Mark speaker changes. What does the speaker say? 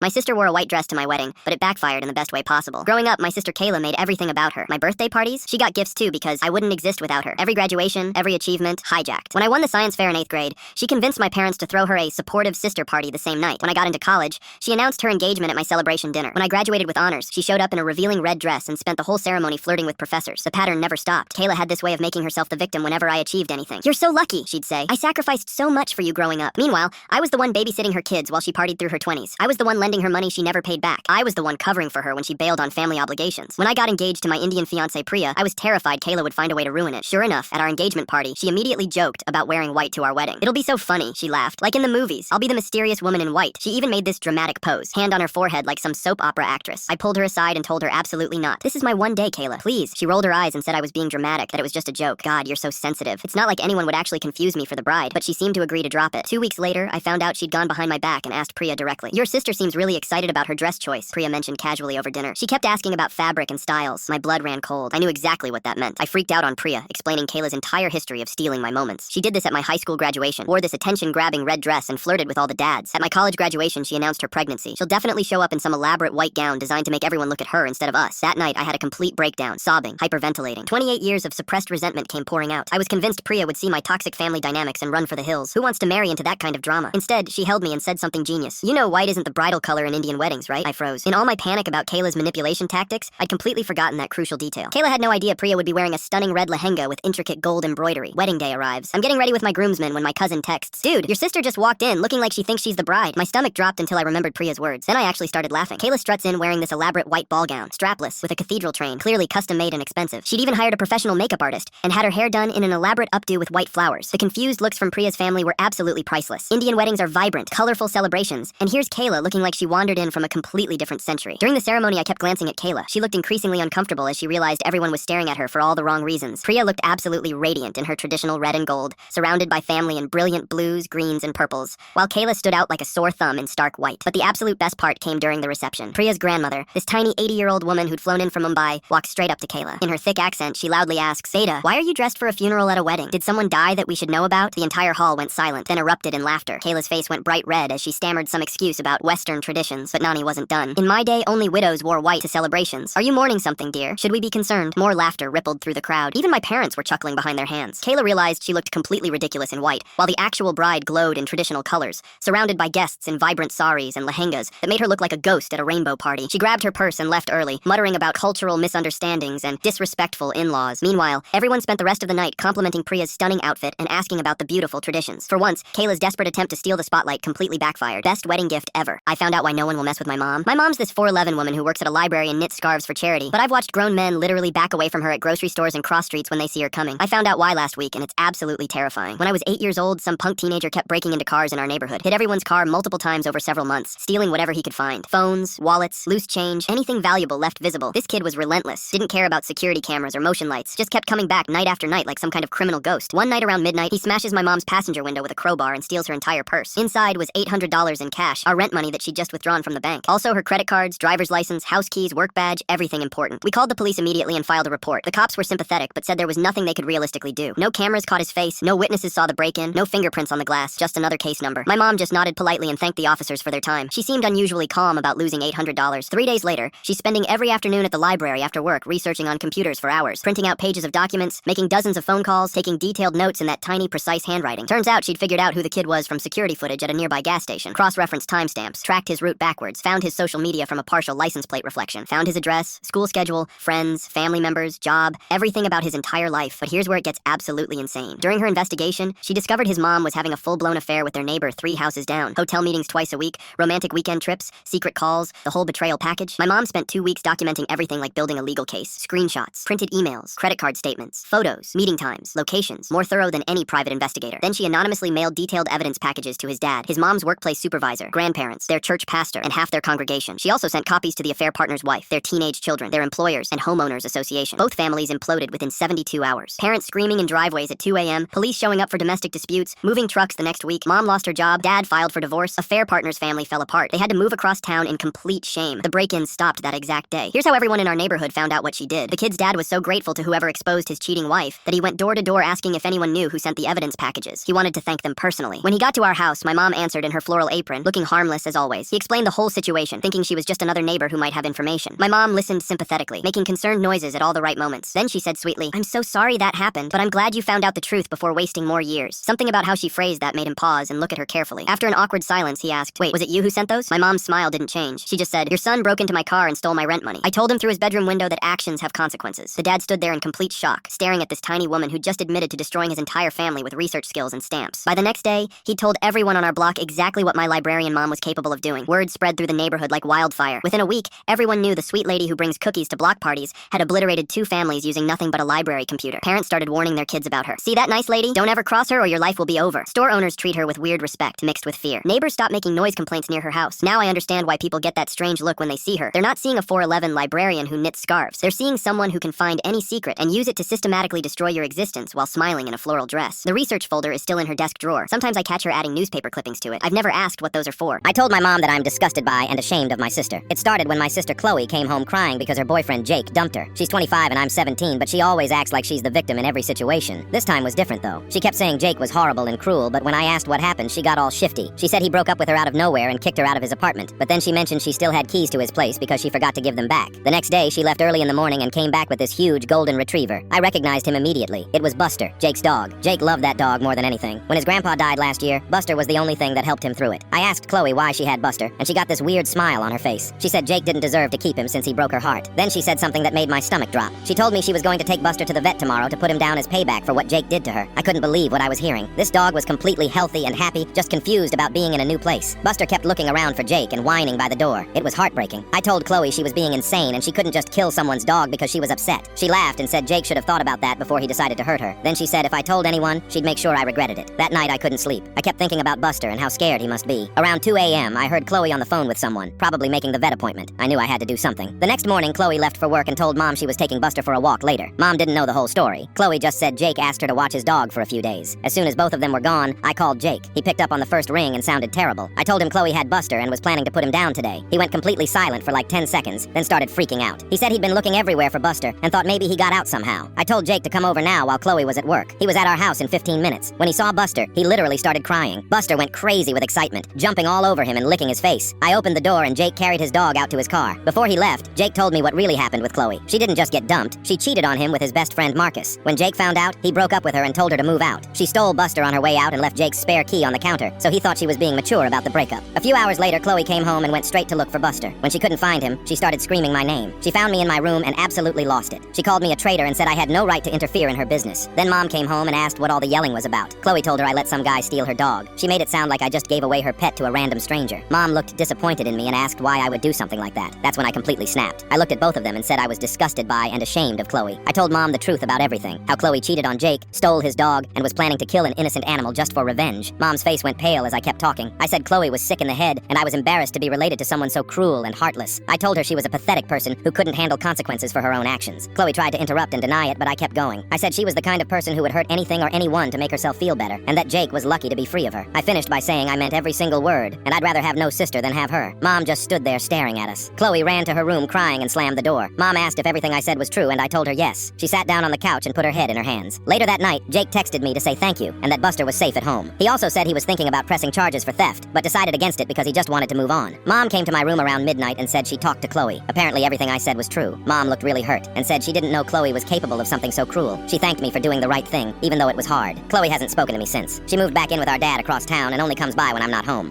Speaker 1: My sister wore a white dress to my wedding, but it backfired in the best way possible. Growing up, my sister Kayla made everything about her. My birthday parties, she got gifts too because I wouldn't exist without her. Every graduation, every achievement, hijacked. When I won the science fair in 8th grade, she convinced my parents to throw her a supportive sister party the same night. When I got into college, she announced her engagement at my celebration dinner. When I graduated with honors, she showed up in a revealing red dress and spent the whole ceremony flirting with professors. The pattern never stopped. Kayla had this way of making herself the victim whenever I achieved anything. "You're so lucky," she'd say. "I sacrificed so much for you growing up." Meanwhile, I was the one babysitting her kids while she partied through her 20s. I was the one lending her money she never paid back. I was the one covering for her when she bailed on family obligations. When I got engaged to my Indian fiancé Priya, I was terrified Kayla would find a way to ruin it. Sure enough, at our engagement party, she immediately joked about wearing white to our wedding. "It'll be so funny," she laughed. "Like in the movies. I'll be the mysterious woman in white." She even made this dramatic pose, hand on her forehead like some soap opera actress. I pulled her aside and told her absolutely not. "This is my one day, Kayla. Please." She rolled her eyes and said I was being dramatic, that it was just a joke. God, you're so sensitive. It's not like anyone would actually confuse me for the bride, but she seemed to agree to drop it. 2 weeks later, I found out she'd gone behind my back and asked Priya directly. "Your sister seems really excited about her dress choice," Priya mentioned casually over dinner. She kept asking about fabric and styles. My blood ran cold. I knew exactly what that meant. I freaked out on Priya, explaining Kayla's entire history of stealing my moments. She did this at my high school graduation, wore this attention-grabbing red dress, and flirted with all the dads. At my college graduation, she announced her pregnancy. She'll definitely show up in some elaborate white gown designed to make everyone look at her instead of us. That night, I had a complete breakdown, sobbing, hyperventilating. 28 years of suppressed resentment came pouring out. I was convinced Priya would see my toxic family dynamics and run for the hills. Who wants to marry into that kind of drama? Instead, she held me and said something genius. "You know white isn't the bridal color in Indian weddings, right?" I froze. In all my panic about Kayla's manipulation tactics, I'd completely forgotten that crucial detail. Kayla had no idea Priya would be wearing a stunning red lehenga with intricate gold embroidery. Wedding day arrives. I'm getting ready with my groomsmen when my cousin texts, "Dude, your sister just walked in looking like she thinks she's the bride." My stomach dropped until I remembered Priya's words. Then I actually started laughing. Kayla struts in wearing this elaborate white ball gown, strapless, with a cathedral train, clearly custom-made and expensive. She'd even hired a professional makeup artist and had her hair done in an elaborate updo with white flowers. The confused looks from Priya's family were absolutely priceless. Indian weddings are vibrant, colorful celebrations, and here's Kayla looking like she wandered in from a completely different century. During the ceremony, I kept glancing at Kayla. She looked increasingly uncomfortable as she realized everyone was staring at her for all the wrong reasons. Priya looked absolutely radiant in her traditional red and gold, surrounded by family in brilliant blues, greens, and purples, while Kayla stood out like a sore thumb in stark white. But the absolute best part came during the reception. Priya's grandmother, this tiny 80-year-old woman who'd flown in from Mumbai, walked straight up to Kayla. In her thick accent, she loudly asked, "Seda, why are you dressed for a funeral at a wedding? Did someone die that we should know about?" The entire hall went silent, then erupted in laughter. Kayla's face went bright red as she stammered some excuse about Western traditions, but Nani wasn't done. "In my day, only widows wore white to celebrations. Are you mourning something, dear? Should we be concerned?" More laughter rippled through the crowd. Even my parents were chuckling behind their hands. Kayla realized she looked completely ridiculous in white, while the actual bride glowed in traditional colors, surrounded by guests in vibrant saris and lehengas that made her look like a ghost at a rainbow party. She grabbed her purse and left early, muttering about cultural misunderstandings and disrespectful in-laws. Meanwhile, everyone spent the rest of the night complimenting Priya's stunning outfit and asking about the beautiful traditions. For once, Kayla's desperate attempt to steal the spotlight completely backfired. Best wedding gift ever. I found out why no one will mess with my mom. My mom's this 4'11" woman who works at a library and knits scarves for charity, but I've watched grown men literally back away from her at grocery stores and cross streets when they see her coming. I found out why last week, and it's absolutely terrifying. When I was 8 years old, some punk teenager kept breaking into cars in our neighborhood, hit everyone's car multiple times over several months, stealing whatever he could find. Phones, wallets, loose change, anything valuable left visible. This kid was relentless, didn't care about security cameras or motion lights, just kept coming back night after night like some kind of criminal ghost. One night around midnight, he smashes my mom's passenger window with a crowbar and steals her entire purse. Inside was $800 in cash, our rent money that she'd just withdrawn from the bank. Also her credit cards, driver's license, house keys, work badge, everything important. We called the police immediately and filed a report. The cops were sympathetic, but said there was nothing they could realistically do. No cameras caught his face, no witnesses saw the break-in, no fingerprints on the glass, just another case number. My mom just nodded politely and thanked the officers for their time. She seemed unusually calm about losing $800. 3 days later, she's spending every afternoon at the library after work researching on computers for hours, printing out pages of documents, making dozens of phone calls, taking detailed notes in that tiny, precise handwriting. Turns out she'd figured out who the kid was from security footage at a nearby gas station, cross-referenced timestamps, tracked his route backwards, found his social media from a partial license plate reflection, found his address, school schedule, friends, family members, job, everything about his entire life. But here's where it gets absolutely insane. During her investigation, she discovered his mom was having a full-blown affair with their neighbor 3 houses down, hotel meetings twice a week, romantic weekend trips, secret calls, the whole betrayal package. My mom spent 2 weeks documenting everything like building a legal case, screenshots, printed emails, credit card statements, photos, meeting times, locations, more thorough than any private investigator. Then she anonymously mailed detailed evidence packages to his dad, his mom's workplace supervisor, grandparents, their church pastor, and half their congregation. She also sent copies to the affair partner's wife, their teenage children, their employers, and homeowners association. Both families imploded within 72 hours. Parents screaming in driveways at 2 a.m., police showing up for domestic disputes, moving trucks the next week, mom lost her job, dad filed for divorce, affair partner's family fell apart. They had to move across town in complete shame. The break-ins stopped that exact day. Here's how everyone in our neighborhood found out what she did. The kid's dad was so grateful to whoever exposed his cheating wife that he went door to door asking if anyone knew who sent the evidence packages. He wanted to thank them personally. When he got to our house, my mom answered in her floral apron, looking harmless as always. He explained the whole situation, thinking she was just another neighbor who might have information. My mom listened sympathetically, making concerned noises at all the right moments. Then she said sweetly, "I'm so sorry that happened, but I'm glad you found out the truth before wasting more years." Something about how she phrased that made him pause and look at her carefully. After an awkward silence, he asked, "Wait, was it you who sent those?" My mom's smile didn't change. She just said, "Your son broke into my car and stole my rent money." I told him through his bedroom window that actions have consequences. The dad stood there in complete shock, staring at this tiny woman who just admitted to destroying his entire family with research skills and stamps. By the next day, he told everyone on our block exactly what my librarian mom was capable of doing. Word spread through the neighborhood like wildfire. Within a week, everyone knew the sweet lady who brings cookies to block parties had obliterated 2 families using nothing but a library computer. Parents started warning their kids about her. "See that nice lady? Don't ever cross her or your life will be over." Store owners treat her with weird respect, mixed with fear. Neighbors stopped making noise complaints near her house. Now I understand why people get that strange look when they see her. They're not seeing a 4'11" librarian who knits scarves. They're seeing someone who can find any secret and use it to systematically destroy your existence while smiling in a floral dress. The research folder is still in her desk drawer. Sometimes I catch her adding newspaper clippings to it. I've never asked what those are for.
Speaker 2: I told my mom that I'm disgusted by and ashamed of my sister. It started when my sister Chloe came home crying because her boyfriend Jake dumped her. She's 25 and I'm 17, but she always acts like she's the victim in every situation. This time was different though. She kept saying Jake was horrible and cruel, but when I asked what happened, she got all shifty. She said he broke up with her out of nowhere and kicked her out of his apartment, but then she mentioned she still had keys to his place because she forgot to give them back. The next day, she left early in the morning and came back with this huge golden retriever. I recognized him immediately. It was Buster, Jake's dog. Jake loved that dog more than anything. When his grandpa died last year, Buster was the only thing that helped him through it. I asked Chloe why she had Buster, and she got this weird smile on her face. She said Jake didn't deserve to keep him since he broke her heart. Then she said something that made my stomach drop. She told me she was going to take Buster to the vet tomorrow to put him down as payback for what Jake did to her. I couldn't believe what I was hearing. This dog was completely healthy and happy, just confused about being in a new place. Buster kept looking around for Jake and whining by the door. It was heartbreaking. I told Chloe she was being insane and she couldn't just kill someone's dog because she was upset. She laughed and said Jake should have thought about that before he decided to hurt her. Then she said if I told anyone, she'd make sure I regretted it. That night I couldn't sleep. I kept thinking about Buster and how scared he must be. Around 2 a.m., I heard Chloe on the phone with someone, probably making the vet appointment. I knew I had to do something. The next morning, Chloe left for work and told Mom she was taking Buster for a walk later. Mom didn't know the whole story. Chloe just said Jake asked her to watch his dog for a few days. As soon as both of them were gone, I called Jake. He picked up on the first ring and sounded terrible. I told him Chloe had Buster and was planning to put him down today. He went completely silent for like 10 seconds, then started freaking out. He said he'd been looking everywhere for Buster and thought maybe he got out somehow. I told Jake to come over now while Chloe was at work. He was at our house in 15 minutes. When he saw Buster, he literally started crying. Buster went crazy with excitement, jumping all over him and licking his face. I opened the door and Jake carried his dog out to his car. Before he left, Jake told me what really happened with Chloe. She didn't just get dumped, she cheated on him with his best friend Marcus. When Jake found out, he broke up with her and told her to move out. She stole Buster on her way out and left Jake's spare key on the counter, so he thought she was being mature about the breakup. A few hours later, Chloe came home and went straight to look for Buster. When she couldn't find him, she started screaming my name. She found me in my room and absolutely lost it. She called me a traitor and said I had no right to interfere in her business. Then Mom came home and asked what all the yelling was about. Chloe told her I let some guy steal her dog. She made it sound like I just gave away her pet to a random stranger. Mom looked disappointed in me and asked why I would do something like that. That's when I completely snapped. I looked at both of them and said I was disgusted by and ashamed of Chloe. I told Mom the truth about everything. How Chloe cheated on Jake, stole his dog, and was planning to kill an innocent animal just for revenge. Mom's face went pale as I kept talking. I said Chloe was sick in the head, and I was embarrassed to be related to someone so cruel and heartless. I told her she was a pathetic person who couldn't handle consequences for her own actions. Chloe tried to interrupt and deny it, but I kept going. I said she was the kind of person who would hurt anything or anyone to make herself feel better, and that Jake was lucky to be free of her. I finished by saying I meant every single word, and I'd rather have no sister than have her. Mom just stood there staring at us. Chloe ran to her room crying and slammed the door. Mom asked if everything I said was true, and I told her yes. She sat down on the couch and put her head in her hands. Later that night, Jake texted me to say thank you, and that Buster was safe at home. He also said he was thinking about pressing charges for theft, but decided against it because he just wanted to move on. Mom came to my room around midnight and said she talked to Chloe. Apparently everything I said was true. Mom looked really hurt and said she didn't know Chloe was capable of something so cruel. She thanked me for doing the right thing, even though it was hard. Chloe hasn't spoken to me since. She moved back in with our dad across town and only comes by when I'm not home.